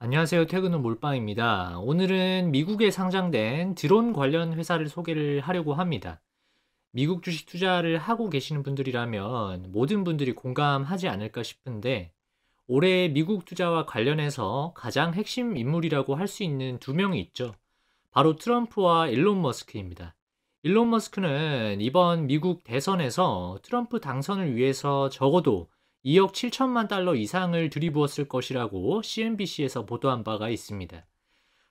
안녕하세요. 퇴근 후 몰빵입니다. 오늘은 미국에 상장된 드론 관련 회사를 소개를 하려고 합니다. 미국 주식 투자를 하고 계시는 분들이라면 모든 분들이 공감하지 않을까 싶은데 올해 미국 투자와 관련해서 가장 핵심 인물이라고 할 수 있는 두 명이 있죠. 바로 트럼프와 일론 머스크입니다. 일론 머스크는 이번 미국 대선에서 트럼프 당선을 위해서 적어도 2억 7천만 달러 이상을 들이부었을 것이라고 CNBC에서 보도한 바가 있습니다.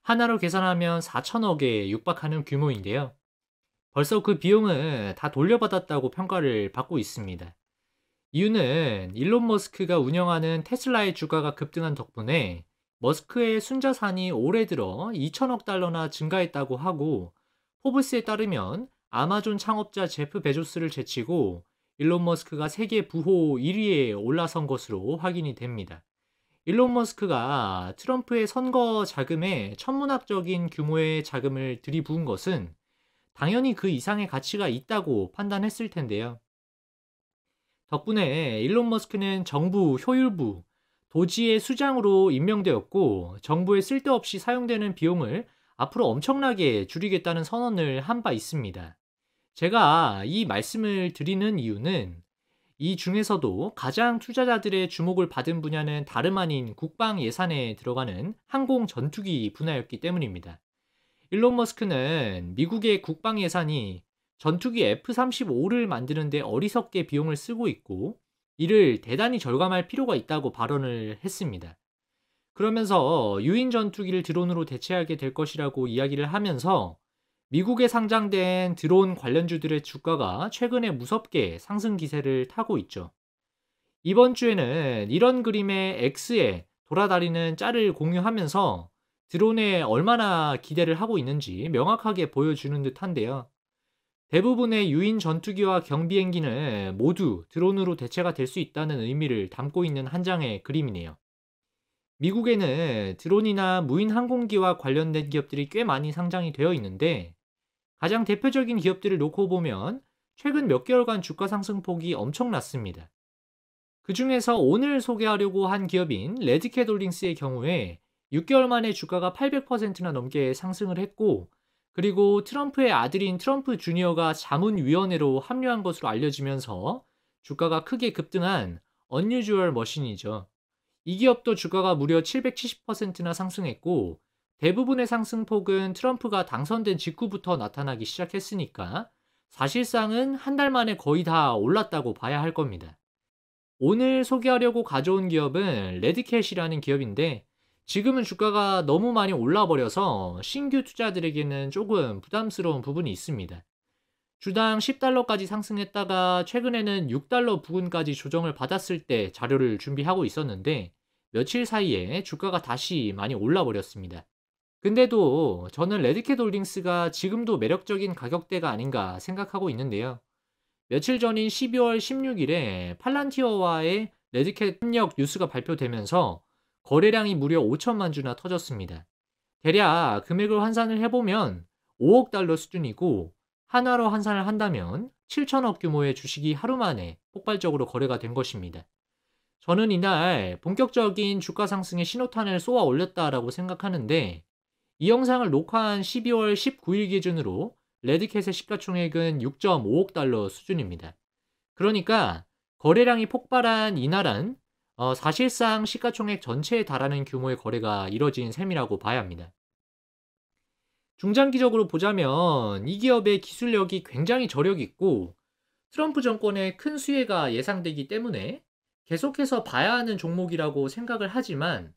하나로 계산하면 4천억에 육박하는 규모인데요. 벌써 그 비용은 다 돌려받았다고 평가를 받고 있습니다. 이유는 일론 머스크가 운영하는 테슬라의 주가가 급등한 덕분에 머스크의 순자산이 올해 들어 2천억 달러나 증가했다고 하고, 포브스에 따르면 아마존 창업자 제프 베조스를 제치고 일론 머스크가 세계 부호 1위에 올라선 것으로 확인이 됩니다. 일론 머스크가 트럼프의 선거 자금에 천문학적인 규모의 자금을 들이부은 것은 당연히 그 이상의 가치가 있다고 판단했을 텐데요. 덕분에 일론 머스크는 정부 효율부, 도지의 수장으로 임명되었고, 정부에 쓸데없이 사용되는 비용을 앞으로 엄청나게 줄이겠다는 선언을 한 바 있습니다. 제가 이 말씀을 드리는 이유는 이 중에서도 가장 투자자들의 주목을 받은 분야는 다름 아닌 국방 예산에 들어가는 항공 전투기 분야였기 때문입니다. 일론 머스크는 미국의 국방 예산이 전투기 F-35를 만드는데 어리석게 비용을 쓰고 있고, 이를 대단히 절감할 필요가 있다고 발언을 했습니다. 그러면서 유인 전투기를 드론으로 대체하게 될 것이라고 이야기를 하면서 미국에 상장된 드론 관련주들의 주가가 최근에 무섭게 상승 기세를 타고 있죠. 이번 주에는 이런 그림의 X에 돌아다니는 짤을 공유하면서 드론에 얼마나 기대를 하고 있는지 명확하게 보여주는 듯한데요. 대부분의 유인 전투기와 경비행기는 모두 드론으로 대체가 될 수 있다는 의미를 담고 있는 한 장의 그림이네요. 미국에는 드론이나 무인 항공기와 관련된 기업들이 꽤 많이 상장이 되어 있는데, 가장 대표적인 기업들을 놓고 보면 최근 몇 개월간 주가 상승폭이 엄청났습니다. 그 중에서 오늘 소개하려고 한 기업인 레드캣 홀딩스의 경우에 6개월 만에 주가가 800%나 넘게 상승을 했고, 그리고 트럼프의 아들인 트럼프 주니어가 자문위원회로 합류한 것으로 알려지면서 주가가 크게 급등한 언유주얼 머신이죠. 이 기업도 주가가 무려 770%나 상승했고, 대부분의 상승폭은 트럼프가 당선된 직후부터 나타나기 시작했으니까 사실상은 한 달 만에 거의 다 올랐다고 봐야 할 겁니다. 오늘 소개하려고 가져온 기업은 레드캣이라는 기업인데, 지금은 주가가 너무 많이 올라버려서 신규 투자들에게는 조금 부담스러운 부분이 있습니다. 주당 10달러까지 상승했다가 최근에는 6달러 부근까지 조정을 받았을 때 자료를 준비하고 있었는데, 며칠 사이에 주가가 다시 많이 올라버렸습니다. 근데도 저는 레드캣 홀딩스가 지금도 매력적인 가격대가 아닌가 생각하고 있는데요. 며칠 전인 12월 16일에 팔란티어와의 레드캣 협력 뉴스가 발표되면서 거래량이 무려 5천만 주나 터졌습니다. 대략 금액을 환산을 해보면 5억 달러 수준이고, 한화로 환산을 한다면 7천억 규모의 주식이 하루 만에 폭발적으로 거래가 된 것입니다. 저는 이날 본격적인 주가 상승의 신호탄을 쏘아 올렸다라고 생각하는데, 이 영상을 녹화한 12월 19일 기준으로 레드캣의 시가총액은 6.5억 달러 수준입니다. 그러니까 거래량이 폭발한 이날은 사실상 시가총액 전체에 달하는 규모의 거래가 이뤄진 셈이라고 봐야 합니다. 중장기적으로 보자면 이 기업의 기술력이 굉장히 저력 있고, 트럼프 정권의 큰 수혜가 예상되기 때문에 계속해서 봐야 하는 종목이라고 생각을 하지만,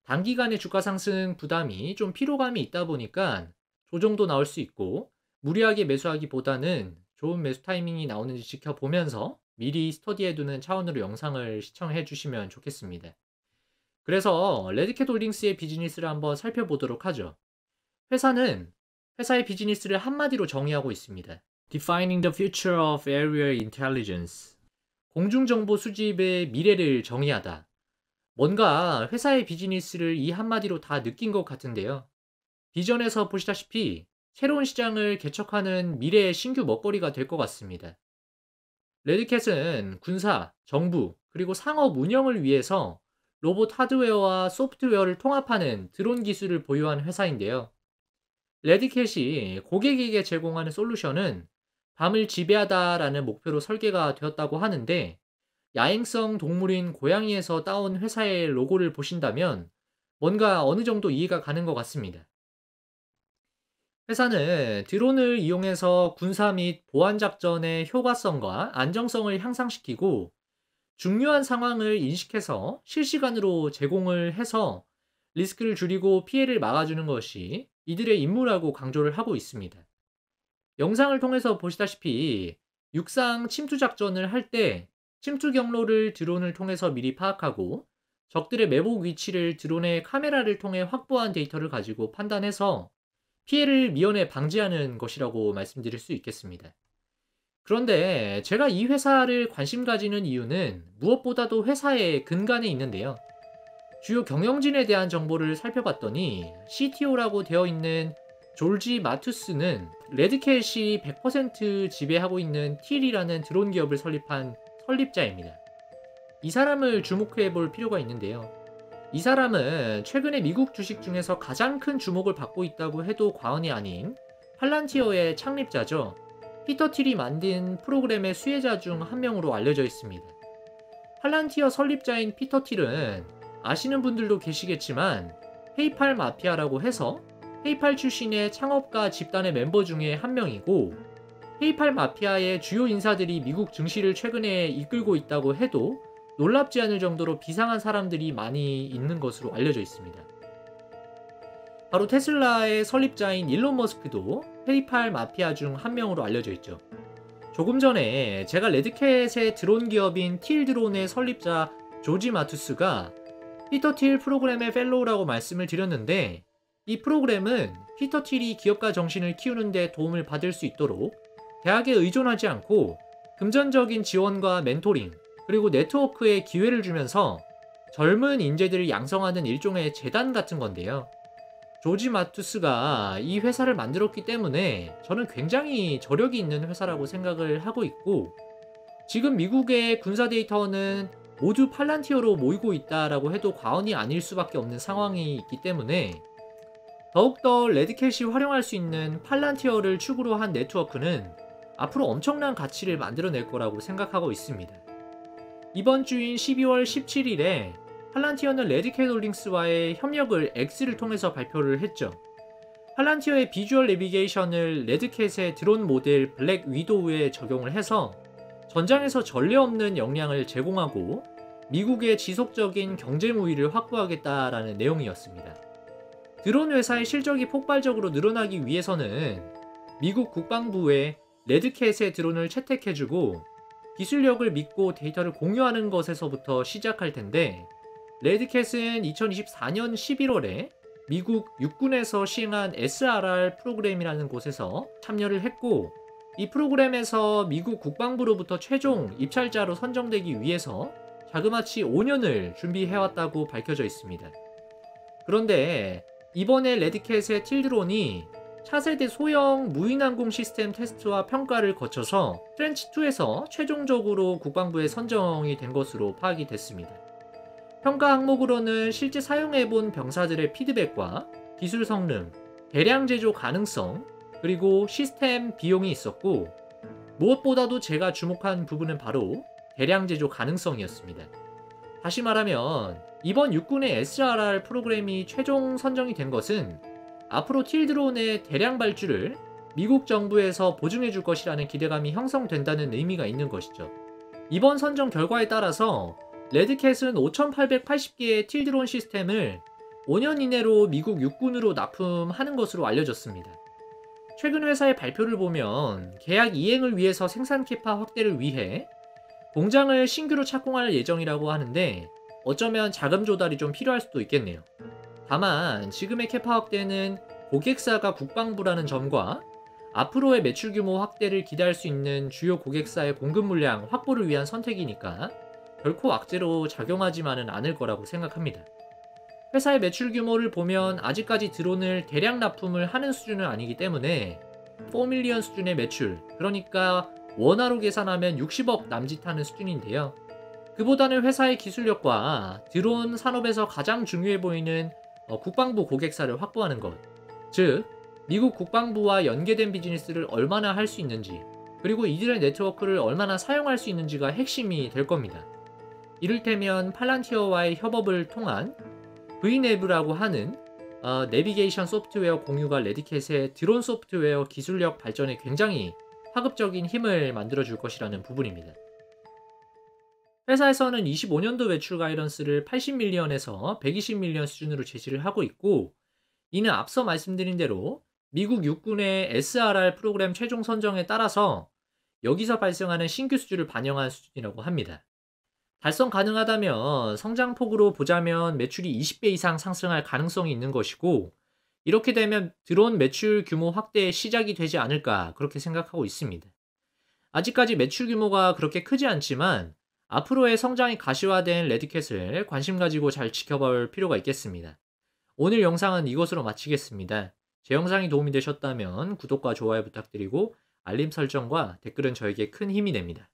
단기간의 주가 상승 부담이 좀 피로감이 있다 보니까 조정도 나올 수 있고, 무리하게 매수하기보다는 좋은 매수 타이밍이 나오는지 지켜보면서 미리 스터디해두는 차원으로 영상을 시청해 주시면 좋겠습니다. 그래서 레드캣 홀딩스의 비즈니스를 한번 살펴보도록 하죠. 회사는 회사의 비즈니스를 한마디로 정의하고 있습니다. Defining the future of aerial intelligence. 공중정보 수집의 미래를 정의하다. 뭔가 회사의 비즈니스를 이 한마디로 다 느낀 것 같은데요. 비전에서 보시다시피 새로운 시장을 개척하는 미래의 신규 먹거리가 될 것 같습니다. 레드캣은 군사, 정부, 그리고 상업 운영을 위해서 로봇 하드웨어와 소프트웨어를 통합하는 드론 기술을 보유한 회사인데요. 레드캣이 고객에게 제공하는 솔루션은 밤을 지배하다라는 목표로 설계가 되었다고 하는데, 야행성 동물인 고양이에서 따온 회사의 로고를 보신다면 뭔가 어느 정도 이해가 가는 것 같습니다. 회사는 드론을 이용해서 군사 및 보안 작전의 효과성과 안정성을 향상시키고, 중요한 상황을 인식해서 실시간으로 제공을 해서 리스크를 줄이고 피해를 막아주는 것이 이들의 임무라고 강조를 하고 있습니다. 영상을 통해서 보시다시피 육상 침투 작전을 할 때 침투 경로를 드론을 통해서 미리 파악하고, 적들의 매복 위치를 드론의 카메라를 통해 확보한 데이터를 가지고 판단해서 피해를 미연에 방지하는 것이라고 말씀드릴 수 있겠습니다. 그런데 제가 이 회사를 관심 가지는 이유는 무엇보다도 회사의 근간에 있는데요. 주요 경영진에 대한 정보를 살펴봤더니 CTO라고 되어 있는 졸지 마투스는 레드캣이 100% 지배하고 있는 틸이라는 드론 기업을 설립한 설립자입니다. 이 사람을 주목해 볼 필요가 있는데요. 이 사람은 최근에 미국 주식 중에서 가장 큰 주목을 받고 있다고 해도 과언이 아닌 팔란티어의 창립자죠. 피터 틸이 만든 프로그램의 수혜자 중 한 명으로 알려져 있습니다. 팔란티어 설립자인 피터 틸은 아시는 분들도 계시겠지만 페이팔 마피아라고 해서 페이팔 출신의 창업가 집단의 멤버 중에 한 명이고, 페이팔 마피아의 주요 인사들이 미국 증시를 최근에 이끌고 있다고 해도 놀랍지 않을 정도로 비상한 사람들이 많이 있는 것으로 알려져 있습니다. 바로 테슬라의 설립자인 일론 머스크도 페이팔 마피아 중 한 명으로 알려져 있죠. 조금 전에 제가 레드캣의 드론 기업인 틸 드론의 설립자 조지 마투스가 피터 틸 프로그램의 펠로우라고 말씀을 드렸는데, 이 프로그램은 피터 틸이 기업가 정신을 키우는 데 도움을 받을 수 있도록 대학에 의존하지 않고 금전적인 지원과 멘토링, 그리고 네트워크에 기회를 주면서 젊은 인재들을 양성하는 일종의 재단 같은 건데요. 조지 마투스가 이 회사를 만들었기 때문에 저는 굉장히 저력이 있는 회사라고 생각을 하고 있고, 지금 미국의 군사 데이터는 모두 팔란티어로 모이고 있다라고 해도 과언이 아닐 수밖에 없는 상황이 있기 때문에 더욱더 레드캣이 활용할 수 있는 팔란티어를 축으로 한 네트워크는 앞으로 엄청난 가치를 만들어낼 거라고 생각하고 있습니다. 이번 주인 12월 17일에 팔란티어는 레드캣 홀딩스와의 협력을 X를 통해서 발표를 했죠. 팔란티어의 비주얼 내비게이션을 레드캣의 드론 모델 블랙 위도우에 적용을 해서 전장에서 전례 없는 역량을 제공하고 미국의 지속적인 경제 우위를 확보하겠다라는 내용이었습니다. 드론 회사의 실적이 폭발적으로 늘어나기 위해서는 미국 국방부에 레드캣의 드론을 채택해주고 기술력을 믿고 데이터를 공유하는 것에서부터 시작할 텐데, 레드캣은 2024년 11월에 미국 육군에서 시행한 SRR 프로그램이라는 곳에서 참여를 했고, 이 프로그램에서 미국 국방부로부터 최종 입찰자로 선정되기 위해서 자그마치 5년을 준비해왔다고 밝혀져 있습니다. 그런데 이번에 레드캣의 틸드론이 차세대 소형 무인항공 시스템 테스트와 평가를 거쳐서 트렌치2에서 최종적으로 국방부에 선정이 된 것으로 파악이 됐습니다. 평가 항목으로는 실제 사용해본 병사들의 피드백과 기술 성능, 대량 제조 가능성, 그리고 시스템 비용이 있었고, 무엇보다도 제가 주목한 부분은 바로 대량 제조 가능성이었습니다. 다시 말하면 이번 육군의 SRR 프로그램이 최종 선정이 된 것은 앞으로 틸드론의 대량 발주를 미국 정부에서 보증해 줄 것이라는 기대감이 형성된다는 의미가 있는 것이죠. 이번 선정 결과에 따라서 레드캣은 5,880개의 틸드론 시스템을 5년 이내로 미국 육군으로 납품하는 것으로 알려졌습니다. 최근 회사의 발표를 보면 계약 이행을 위해서 생산 캐파 확대를 위해 공장을 신규로 착공할 예정이라고 하는데, 어쩌면 자금 조달이 좀 필요할 수도 있겠네요. 다만 지금의 캐파 확대는 고객사가 국방부라는 점과 앞으로의 매출 규모 확대를 기대할 수 있는 주요 고객사의 공급 물량 확보를 위한 선택이니까 결코 악재로 작용하지만은 않을 거라고 생각합니다. 회사의 매출 규모를 보면 아직까지 드론을 대량 납품을 하는 수준은 아니기 때문에 4밀리언 수준의 매출, 그러니까 원화로 계산하면 60억 남짓하는 수준인데요. 그보다는 회사의 기술력과 드론 산업에서 가장 중요해 보이는 국방부 고객사를 확보하는 것. 즉, 미국 국방부와 연계된 비즈니스를 얼마나 할 수 있는지, 그리고 이들의 네트워크를 얼마나 사용할 수 있는지가 핵심이 될 겁니다. 이를테면 팔란티어와의 협업을 통한 V내브라고 하는 내비게이션 소프트웨어 공유가 레디캣의 드론 소프트웨어 기술력 발전에 굉장히 파급적인 힘을 만들어줄 것이라는 부분입니다. 회사에서는 25년도 매출 가이던스를 80밀리언에서 120밀리언 수준으로 제시를 하고 있고, 이는 앞서 말씀드린 대로 미국 육군의 SRR 프로그램 최종 선정에 따라서 여기서 발생하는 신규 수주를 반영한 수준이라고 합니다. 달성 가능하다면 성장폭으로 보자면 매출이 20배 이상 상승할 가능성이 있는 것이고, 이렇게 되면 드론 매출 규모 확대의 시작이 되지 않을까 그렇게 생각하고 있습니다. 아직까지 매출 규모가 그렇게 크지 않지만 앞으로의 성장이 가시화된 레드캣을 관심 가지고 잘 지켜볼 필요가 있겠습니다. 오늘 영상은 이것으로 마치겠습니다. 제 영상이 도움이 되셨다면 구독과 좋아요 부탁드리고 알림 설정과 댓글은 저에게 큰 힘이 됩니다.